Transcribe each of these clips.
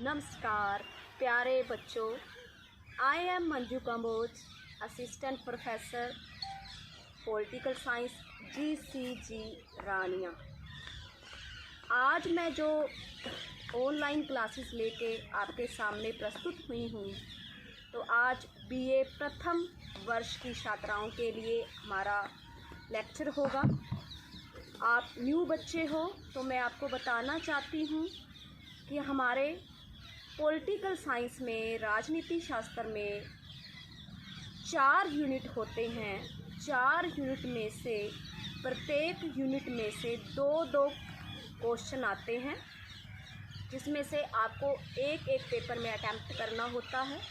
नमस्कार प्यारे बच्चों, I am Manju Kamboj, assistant professor political science GCG Rania. आज मैं जो ऑनलाइन क्लासेस लेके आपके सामने प्रस्तुत हुई हूँ, तो आज BA प्रथम वर्ष की छात्राओं के लिए हमारा लेक्चर होगा। आप न्यू बच्चे हो तो मैं आपको बताना चाहती हूँ कि हमारे पॉलिटिकल साइंस में, राजनीति शास्त्र में 4 यूनिट होते हैं। 4 यूनिट में से प्रत्येक यूनिट में से 2-2 क्वेश्चन आते हैं, जिसमें से आपको एक पेपर में अटेम्प्ट करना होता है।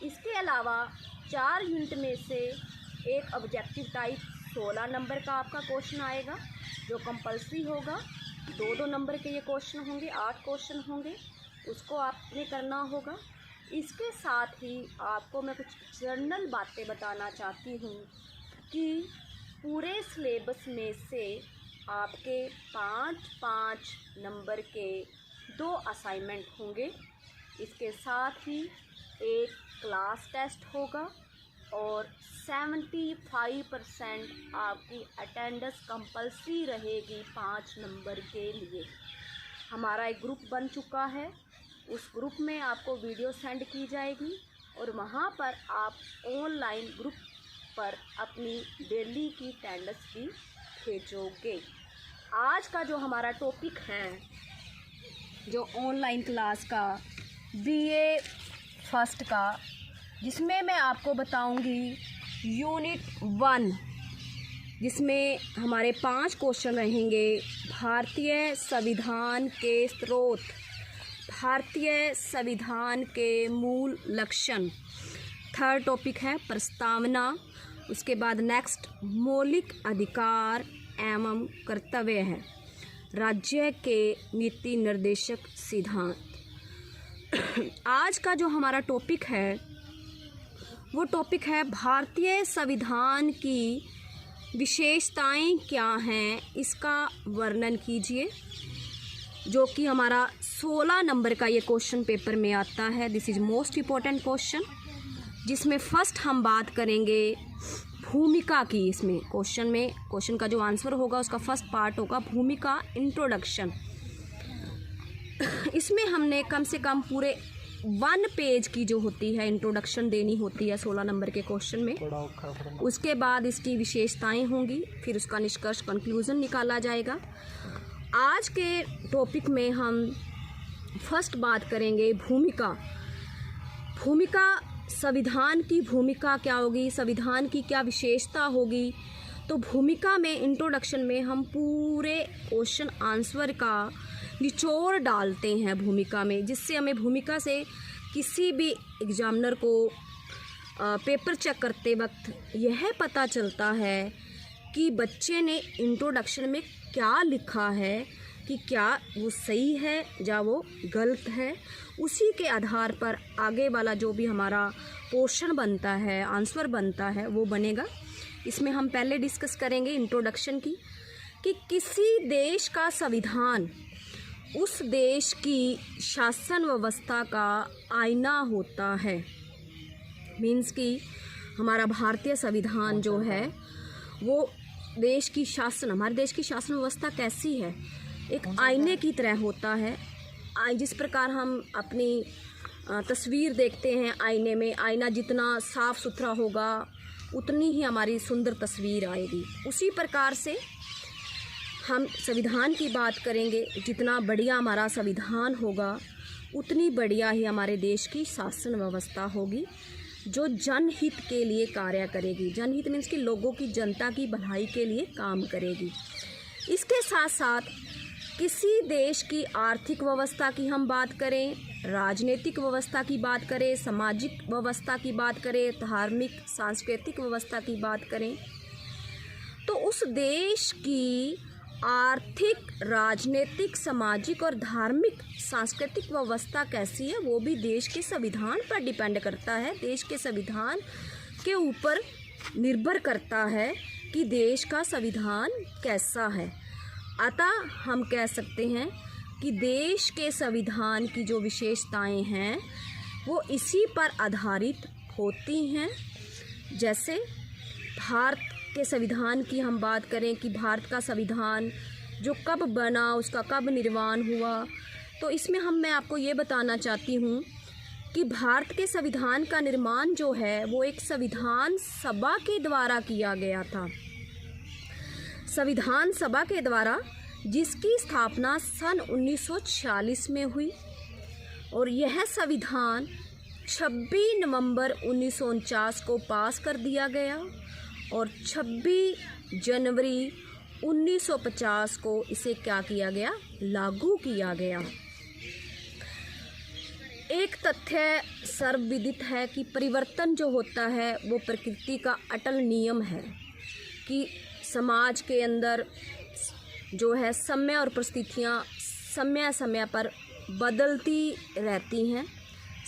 इसके अलावा 4 यूनिट में से एक ऑब्जेक्टिव टाइप 16 नंबर का आपका क्वेश्चन आएगा, जो कंपलसरी होगा। 2-2 नंबर के ये क्वेश्चन होंगे, 8 क्वेश्चन होंगे, उसको आपने करना होगा। इसके साथ ही आपको मैं कुछ जनरल बातें बताना चाहती हूँ कि पूरे सिलेबस में से आपके 5-5 नंबर के 2 असाइनमेंट होंगे। इसके साथ ही एक क्लास टेस्ट होगा और 75% आपकी अटेंडेंस कंपलसरी रहेगी 5 नंबर के लिए। हमारा एक ग्रुप बन चुका है, उस ग्रुप में आपको वीडियो सेंड की जाएगी और वहाँ पर आप ऑनलाइन ग्रुप पर अपनी डेली की अटेंडेंस भी भेजोगे। आज का जो हमारा टॉपिक है, जो ऑनलाइन क्लास का BA फर्स्ट का, जिसमें मैं आपको बताऊंगी यूनिट 1, जिसमें हमारे 5 क्वेश्चन रहेंगे। भारतीय संविधान के स्रोत, भारतीय संविधान के मूल लक्षण। थर्ड टॉपिक है प्रस्तावना। उसके बाद नेक्स्ट मौलिक अधिकार एवं कर्तव्य है। राज्य के नीति निर्देशक सिद्धांत। आज का जो हमारा टॉपिक है, वो टॉपिक है भारतीय संविधान की विशेषताएं क्या हैं, इसका वर्णन कीजिए, जो कि हमारा 16 नंबर का ये क्वेश्चन पेपर में आता है। This is most important question, जिसमें फर्स्ट हम बात करेंगे भूमिका की। इसमें क्वेश्चन का जो आंसर होगा, उसका फर्स्ट पार्ट होगा भूमिका, इंट्रोडक्शन। इसमें हमने कम से कम पूरे 1 पेज की जो होती है इंट्रोडक्शन देनी होती है 16 नंबर के क्वेश्चन में। उसके बाद इसकी विशेषताएं होंगी, फिर उसका निष्कर्ष कंक्लूजन निकाला जाएगा। आज के टॉपिक में हम फर्स्ट बात करेंगे भूमिका। संविधान की भूमिका क्या होगी, संविधान की क्या विशेषता होगी। तो भूमिका में, इंट्रोडक्शन में हम पूरे क्वेश्चन आंसर का निचोड़ डालते हैं भूमिका में, जिससे हमें भूमिका से किसी भी एग्जामिनर को पेपर चेक करते वक्त यह पता चलता है कि बच्चे ने इंट्रोडक्शन में क्या लिखा है, कि क्या वो सही है या वो गलत है। उसी के आधार पर आगे वाला जो भी हमारा पोर्शन बनता है, आंसर बनता है, वो बनेगा। इसमें हम पहले डिस्कस करेंगे इंट्रोडक्शन की, कि किसी देश का संविधान उस देश की शासन व्यवस्था का आईना होता है। मीन्स कि हमारा भारतीय संविधान जो है, वो हमारे देश की शासन व्यवस्था कैसी है, एक आईने की तरह होता है। जिस प्रकार हम अपनी तस्वीर देखते हैं आईने में, आईना जितना साफ़ सुथरा होगा, उतनी ही हमारी सुंदर तस्वीर आएगी। उसी प्रकार से हम संविधान की बात करेंगे, जितना बढ़िया हमारा संविधान होगा, उतनी बढ़िया ही हमारे देश की शासन व्यवस्था होगी, जो जनहित के लिए कार्य करेगी। जनहित मीन्स कि लोगों की, जनता की भलाई के लिए काम करेगी। इसके साथ साथ किसी देश की आर्थिक व्यवस्था की हम बात करें, राजनीतिक व्यवस्था की बात करें, सामाजिक व्यवस्था की बात करें, धार्मिक सांस्कृतिक व्यवस्था की बात करें, तो उस देश की आर्थिक, राजनीतिक, सामाजिक और धार्मिक सांस्कृतिक व्यवस्था कैसी है, वो भी देश के संविधान पर डिपेंड करता है। देश के संविधान के ऊपर निर्भर करता है कि देश का संविधान कैसा है। अतः हम कह सकते हैं कि देश के संविधान की जो विशेषताएं हैं वो इसी पर आधारित होती हैं। जैसे भारत के संविधान की हम बात करें कि भारत का संविधान जो कब बना, उसका कब निर्माण हुआ, तो इसमें मैं आपको ये बताना चाहती हूँ कि भारत के संविधान का निर्माण जो है वो एक संविधान सभा के द्वारा किया गया था। संविधान सभा के द्वारा, जिसकी स्थापना सन 1946 में हुई और यह संविधान 26 नवंबर 1949 को पास कर दिया गया और 26 जनवरी 1950 को इसे क्या किया गया, लागू किया गया। एक तथ्य सर्वविदित है कि परिवर्तन जो होता है वो प्रकृति का अटल नियम है कि समाज के अंदर जो है समय और परिस्थितियाँ समय समय पर बदलती रहती हैं।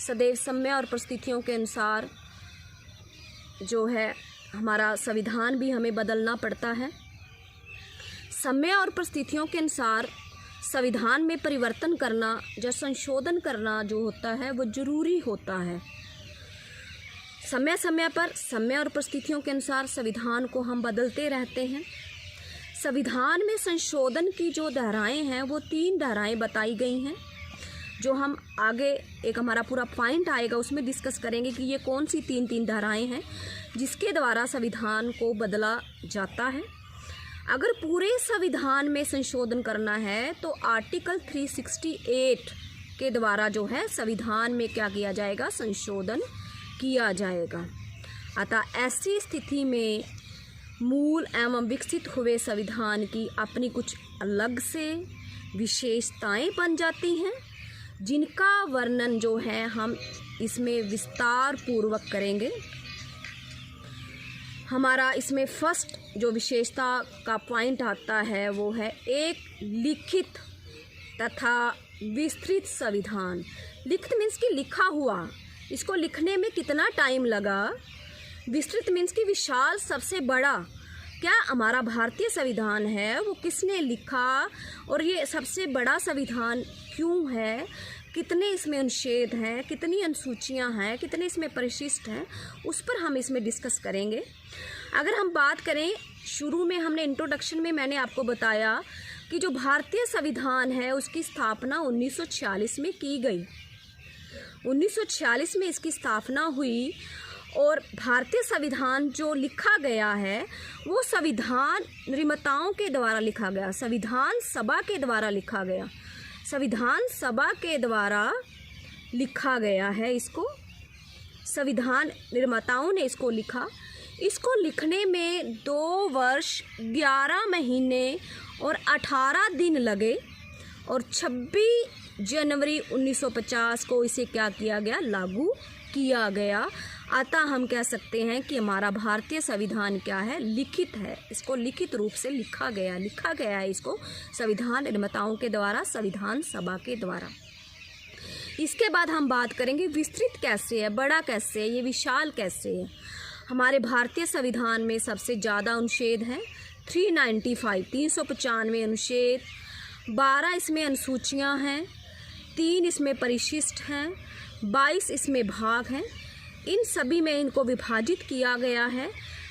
सदैव समय और परिस्थितियों के अनुसार जो है हमारा संविधान भी हमें बदलना पड़ता है। समय और परिस्थितियों के अनुसार संविधान में परिवर्तन करना या संशोधन करना जो होता है वो ज़रूरी होता है। समय समय पर समय और परिस्थितियों के अनुसार संविधान को हम बदलते रहते हैं। संविधान में संशोधन की जो धाराएं हैं वो 3 धाराएं बताई गई हैं, जो हम आगे एक हमारा पूरा पॉइंट आएगा उसमें डिस्कस करेंगे कि ये कौन सी 3 धाराएं हैं जिसके द्वारा संविधान को बदला जाता है। अगर पूरे संविधान में संशोधन करना है तो आर्टिकल 368 के द्वारा जो है संविधान में क्या किया जाएगा, संशोधन किया जाएगा। अतः ऐसी स्थिति में मूल एवं विकसित हुए संविधान की अपनी कुछ अलग से विशेषताएं बन जाती हैं, जिनका वर्णन जो है हम इसमें विस्तार पूर्वक करेंगे। हमारा इसमें फर्स्ट जो विशेषता का पॉइंट आता है वो है एक लिखित तथा विस्तृत संविधान। लिखित मीन्स कि लिखा हुआ, इसको लिखने में कितना टाइम लगा। विस्तृत मीन्स कि विशाल, सबसे बड़ा। क्या हमारा भारतीय संविधान है वो किसने लिखा और ये सबसे बड़ा संविधान क्यों है, कितने इसमें अनुच्छेद हैं, कितनी अनुसूचियां हैं, कितने इसमें परिशिष्ट हैं, उस पर हम इसमें डिस्कस करेंगे। अगर हम बात करें, शुरू में हमने इंट्रोडक्शन में मैंने आपको बताया कि जो भारतीय संविधान है उसकी स्थापना 1946 में की गई। 1946 में इसकी स्थापना हुई और भारतीय संविधान जो लिखा गया है वो संविधान निर्माताओं के द्वारा लिखा गया, संविधान सभा के द्वारा लिखा गया, संविधान सभा के द्वारा लिखा गया है। इसको संविधान निर्माताओं ने इसको लिखा। इसको लिखने में 2 वर्ष 11 महीने और 18 दिन लगे और 26 जनवरी 1950 को इसे क्या किया गया, लागू किया गया। अतः हम कह सकते हैं कि हमारा भारतीय संविधान क्या है, लिखित है। इसको लिखित रूप से लिखा गया है इसको संविधान निर्माताओं के द्वारा, संविधान सभा के द्वारा। इसके बाद हम बात करेंगे विस्तृत कैसे है, बड़ा कैसे है, ये विशाल कैसे है। हमारे भारतीय संविधान में सबसे ज़्यादा अनुच्छेद हैं 395 अनुच्छेद, 12 इसमें अनुसूचियाँ हैं, 3 इसमें परिशिष्ट हैं, 22 इसमें भाग हैं। इन सभी में इनको विभाजित किया गया है।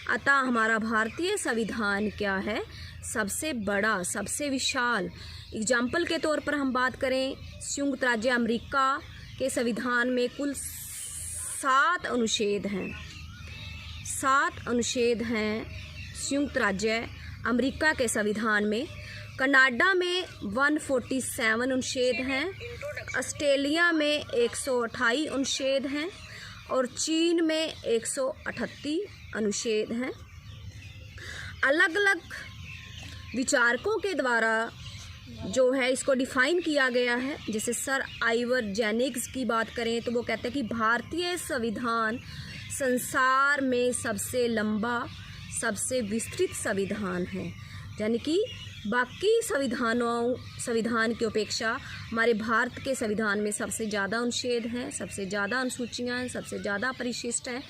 अतः हमारा भारतीय संविधान क्या है, सबसे बड़ा, सबसे विशाल। एग्जाम्पल के तौर पर हम बात करें, संयुक्त राज्य अमेरिका के संविधान में कुल 7 अनुच्छेद हैं। 7 अनुच्छेद हैं संयुक्त राज्य अमेरिका के संविधान में। कनाडा में 147 अनुच्छेद हैं, ऑस्ट्रेलिया में 128 अनुच्छेद हैं और चीन में 138 अनुच्छेद हैं। अलग अलग विचारकों के द्वारा जो है इसको डिफ़ाइन किया गया है। जैसे सर आइवर जेनिंग्स की बात करें तो वो कहते हैं कि भारतीय संविधान संसार में सबसे लंबा, सबसे विस्तृत संविधान है। यानी कि बाकी संविधान की अपेक्षा हमारे भारत के संविधान में सबसे ज़्यादा अनुच्छेद हैं, सबसे ज़्यादा अनुसूचियाँ हैं, सबसे ज़्यादा परिशिष्ट हैं,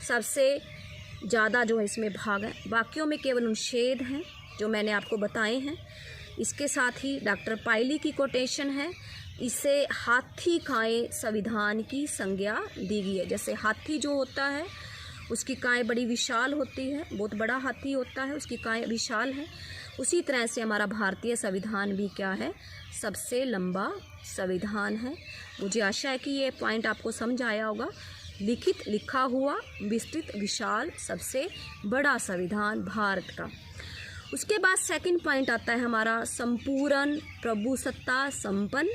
सबसे ज़्यादा जो है इसमें भाग हैं। बाकियों में केवल अनुच्छेद हैं जो मैंने आपको बताए हैं। इसके साथ ही डॉक्टर पायली की कोटेशन है, इसे हाथी काएँ संविधान की संज्ञा दी गई है। जैसे हाथी जो होता है उसकी काएँ बड़ी विशाल होती है, बहुत बड़ा हाथी होता है, उसकी काएँ विशाल है। उसी तरह से हमारा भारतीय संविधान भी क्या है, सबसे लंबा संविधान है। मुझे आशा है कि ये पॉइंट आपको समझ आया होगा। लिखित, लिखा हुआ, विस्तृत, विशाल, सबसे बड़ा संविधान भारत का। उसके बाद सेकंड पॉइंट आता है हमारा संपूर्ण प्रभुसत्ता संपन्न,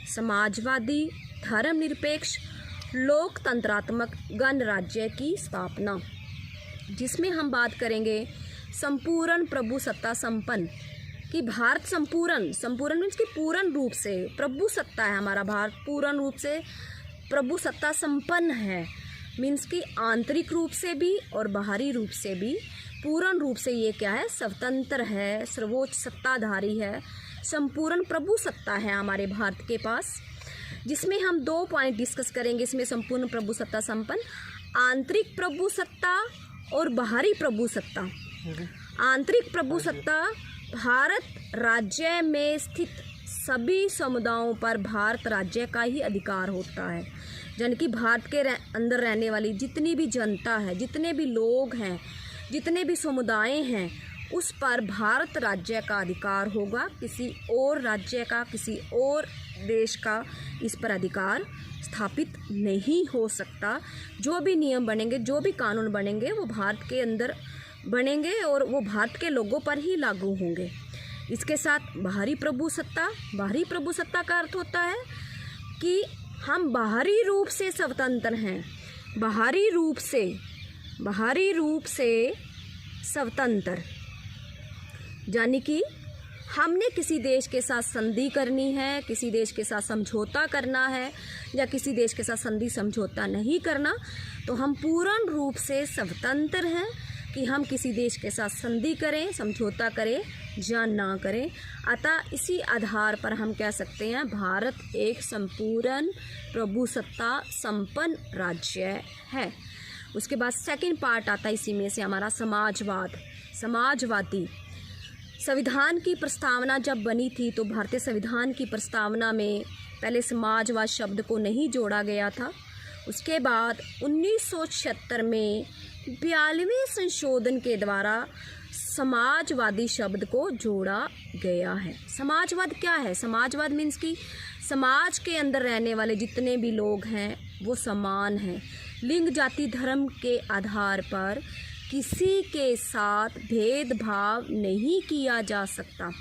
समाजवादी, धर्मनिरपेक्ष, लोकतंत्रात्मक गणराज्य की स्थापना, जिसमें हम बात करेंगे संपूर्ण प्रभुसत्ता संपन्न कि भारत संपूर्ण मीन्स कि पूर्ण रूप से प्रभुसत्ता है हमारा भारत, पूर्ण रूप से प्रभुसत्ता संपन्न है। मीन्स कि आंतरिक रूप से भी और बाहरी रूप से भी पूर्ण रूप से ये क्या है, स्वतंत्र है, सर्वोच्च सत्ताधारी है, संपूर्ण प्रभुसत्ता है हमारे भारत के पास। जिसमें हम 2 पॉइंट डिस्कस करेंगे इसमें, संपूर्ण प्रभुसत्ता संपन्न, आंतरिक प्रभुसत्ता और बाहरी प्रभुसत्ता। आंतरिक प्रभुसत्ता, भारत राज्य में स्थित सभी समुदायों पर भारत राज्य का ही अधिकार होता है। यानी कि भारत के अंदर रहने वाली जितनी भी जनता है, जितने भी लोग हैं, जितने भी समुदाय हैं, उस पर भारत राज्य का अधिकार होगा। किसी और राज्य का, किसी और देश का इस पर अधिकार स्थापित नहीं हो सकता। जो भी नियम बनेंगे, जो भी कानून बनेंगे, वो भारत के अंदर बनेंगे और वो भारत के लोगों पर ही लागू होंगे। इसके साथ बाहरी प्रभुसत्ता का अर्थ होता है कि हम बाहरी रूप से स्वतंत्र हैं, बाहरी रूप से स्वतंत्र, यानी कि हमने किसी देश के साथ संधि करनी है, किसी देश के साथ समझौता करना है या किसी देश के साथ संधि समझौता नहीं करना, तो हम पूर्ण रूप से स्वतंत्र हैं कि हम किसी देश के साथ संधि करें, समझौता करें या ना करें। अतः इसी आधार पर हम कह सकते हैं भारत एक संपूर्ण प्रभुसत्ता संपन्न राज्य है। उसके बाद सेकंड पार्ट आता है इसी में से हमारा समाजवादी। संविधान की प्रस्तावना जब बनी थी तो भारतीय संविधान की प्रस्तावना में पहले समाजवाद शब्द को नहीं जोड़ा गया था। उसके बाद 1976 में 42वें संशोधन के द्वारा समाजवादी शब्द को जोड़ा गया है। समाजवाद क्या है? समाजवाद मीन्स कि समाज के अंदर रहने वाले जितने भी लोग हैं वो समान हैं, लिंग, जाति, धर्म के आधार पर किसी के साथ भेदभाव नहीं किया जा सकता,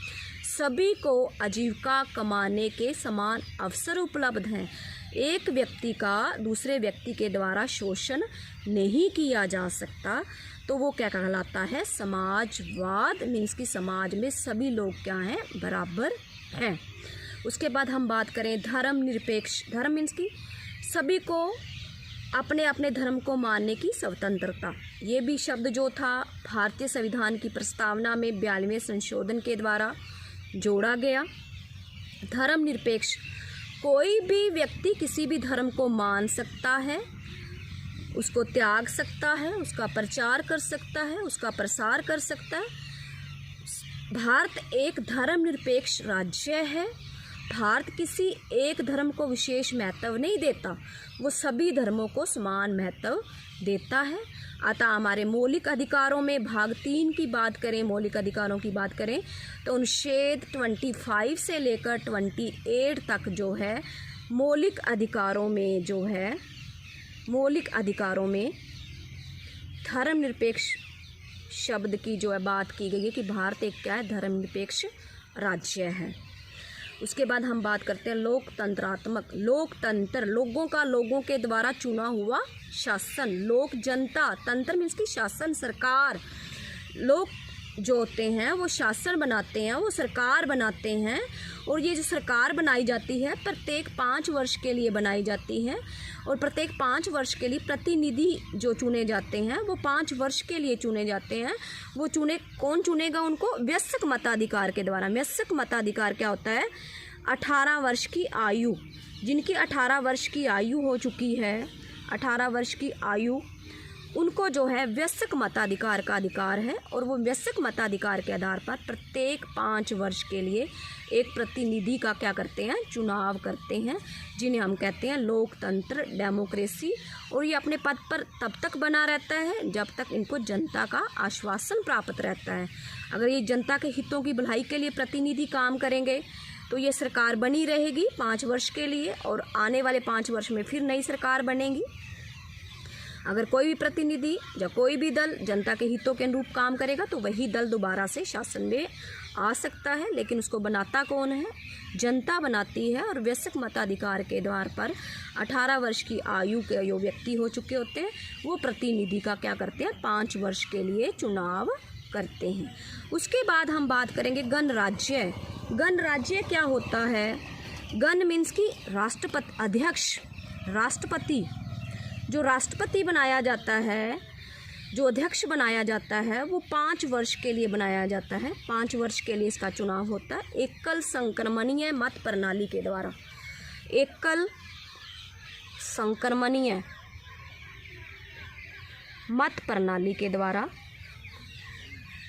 सभी को आजीविका कमाने के समान अवसर उपलब्ध हैं, एक व्यक्ति का दूसरे व्यक्ति के द्वारा शोषण नहीं किया जा सकता, तो वो क्या कहलाता है? समाजवाद। मीन्स कि समाज में सभी लोग क्या हैं? बराबर हैं। उसके बाद हम बात करें धर्मनिरपेक्ष। धर्म मीन्स कि सभी को अपने अपने धर्म को मानने की स्वतंत्रता। ये भी शब्द जो था भारतीय संविधान की प्रस्तावना में 42वें संशोधन के द्वारा जोड़ा गया। धर्मनिरपेक्ष, कोई भी व्यक्ति किसी भी धर्म को मान सकता है, उसको त्याग सकता है, उसका प्रचार कर सकता है, उसका प्रसार कर सकता है। भारत एक धर्मनिरपेक्ष राज्य है। भारत किसी एक धर्म को विशेष महत्व नहीं देता, वो सभी धर्मों को समान महत्व देता है। अतः हमारे मौलिक अधिकारों में भाग 3 की बात करें, मौलिक अधिकारों की बात करें तो अनुच्छेद 25 से लेकर 28 तक जो है मौलिक अधिकारों में जो है, मौलिक अधिकारों में धर्मनिरपेक्ष शब्द की जो है बात की गई है कि भारत एक क्या है? धर्मनिरपेक्ष राज्य है। उसके बाद हम बात करते हैं लोकतंत्रात्मक। लोकतंत्र, लोगों का लोगों के द्वारा चुना हुआ शासन। लोक, जनता, तंत्र मीन्स की शासन, सरकार। लोग जो होते हैं वो शासन बनाते हैं, वो सरकार बनाते हैं, और ये जो सरकार बनाई जाती है प्रत्येक 5 वर्ष के लिए बनाई जाती है, और प्रत्येक 5 वर्ष के लिए प्रतिनिधि जो चुने जाते हैं वो 5 वर्ष के लिए चुने जाते हैं। वो कौन चुनेगा उनको? वयस्क मताधिकार के द्वारा। वयस्क मताधिकार क्या होता है? 18 वर्ष की आयु, जिनकी 18 वर्ष की आयु हो चुकी है, 18 वर्ष की आयु उनको जो है वयस्क मताधिकार का अधिकार है, और वो वयस्क मताधिकार के आधार पर प्रत्येक 5 वर्ष के लिए एक प्रतिनिधि का क्या करते हैं, चुनाव करते हैं, जिन्हें हम कहते हैं लोकतंत्र, डेमोक्रेसी। और ये अपने पद पर तब तक बना रहता है जब तक इनको जनता का आश्वासन प्राप्त रहता है। अगर ये जनता के हितों की भलाई के लिए प्रतिनिधि काम करेंगे तो ये सरकार बनी रहेगी 5 वर्ष के लिए, और आने वाले 5 वर्ष में फिर नई सरकार बनेगी। अगर कोई भी प्रतिनिधि या कोई भी दल जनता के हितों के अनुरूप काम करेगा तो वही दल दोबारा से शासन में आ सकता है, लेकिन उसको बनाता कौन है, जनता बनाती है। और वयस्क मताधिकार के आधार पर 18 वर्ष की आयु के जो व्यक्ति हो चुके होते हैं वो प्रतिनिधि का क्या करते हैं, 5 वर्ष के लिए चुनाव करते हैं। उसके बाद हम बात करेंगे गणराज्य। गणराज्य क्या होता है? गण मीन्स की राष्ट्रपति, अध्यक्ष, राष्ट्रपति। जो राष्ट्रपति बनाया जाता है, जो अध्यक्ष बनाया जाता है, वो 5 वर्ष के लिए बनाया जाता है। 5 वर्ष के लिए इसका चुनाव होता है एकल संक्रमणीय मत प्रणाली के द्वारा। एकल संक्रमणीय मत प्रणाली के द्वारा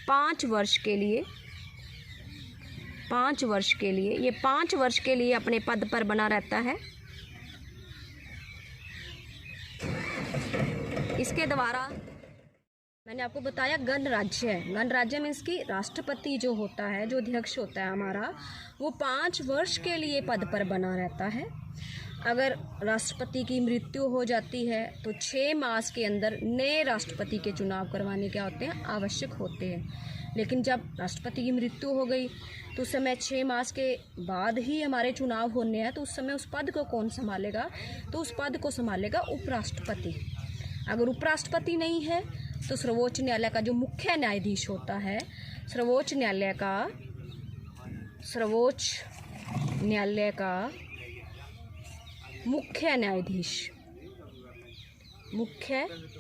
5 वर्ष के लिए, 5 वर्ष के लिए, ये 5 वर्ष के लिए अपने पद पर बना रहता है। इसके द्वारा मैंने आपको बताया गणराज्य है। गणराज्य मीन्स कि राष्ट्रपति जो होता है, जो अध्यक्ष होता है हमारा, वो 5 वर्ष के लिए पद पर बना रहता है। अगर राष्ट्रपति की मृत्यु हो जाती है तो 6 मास के अंदर नए राष्ट्रपति के चुनाव करवाने क्या होते हैं, आवश्यक होते हैं। लेकिन जब राष्ट्रपति की मृत्यु हो गई तो उस समय 6 मास के बाद ही हमारे चुनाव होने हैं, तो उस समय उस पद को कौन संभालेगा? तो उस पद को संभालेगा उपराष्ट्रपति। अगर उपराष्ट्रपति नहीं है तो सर्वोच्च न्यायालय का जो मुख्य न्यायाधीश होता है, सर्वोच्च न्यायालय का मुख्य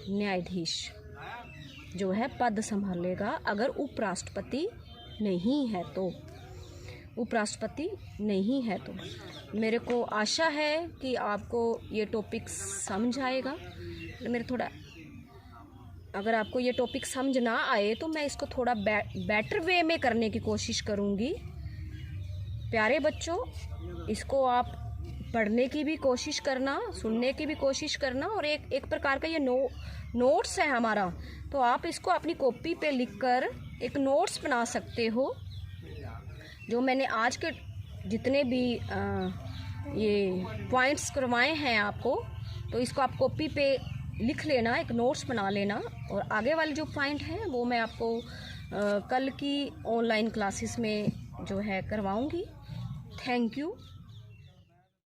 न्यायाधीश जो है पद संभालेगा। अगर उपराष्ट्रपति नहीं है तो, उपराष्ट्रपति नहीं है तो। मेरे को आशा है कि आपको ये टॉपिक समझ आएगा। मेरे थोड़ा, अगर आपको ये टॉपिक समझ ना आए तो मैं इसको थोड़ा बेटर वे में करने की कोशिश करूँगी। प्यारे बच्चों, इसको आप पढ़ने की भी कोशिश करना, सुनने की भी कोशिश करना, और एक प्रकार का ये नोट्स है हमारा, तो आप इसको अपनी कॉपी पे लिखकर एक नोट्स बना सकते हो। जो मैंने आज के जितने भी ये पॉइंट्स करवाए हैं आपको, तो इसको आप कॉपी पे लिख लेना, एक नोट्स बना लेना, और आगे वाले जो पॉइंट हैं वो मैं आपको कल की ऑनलाइन क्लासेस में जो है करवाऊंगी। Thank you.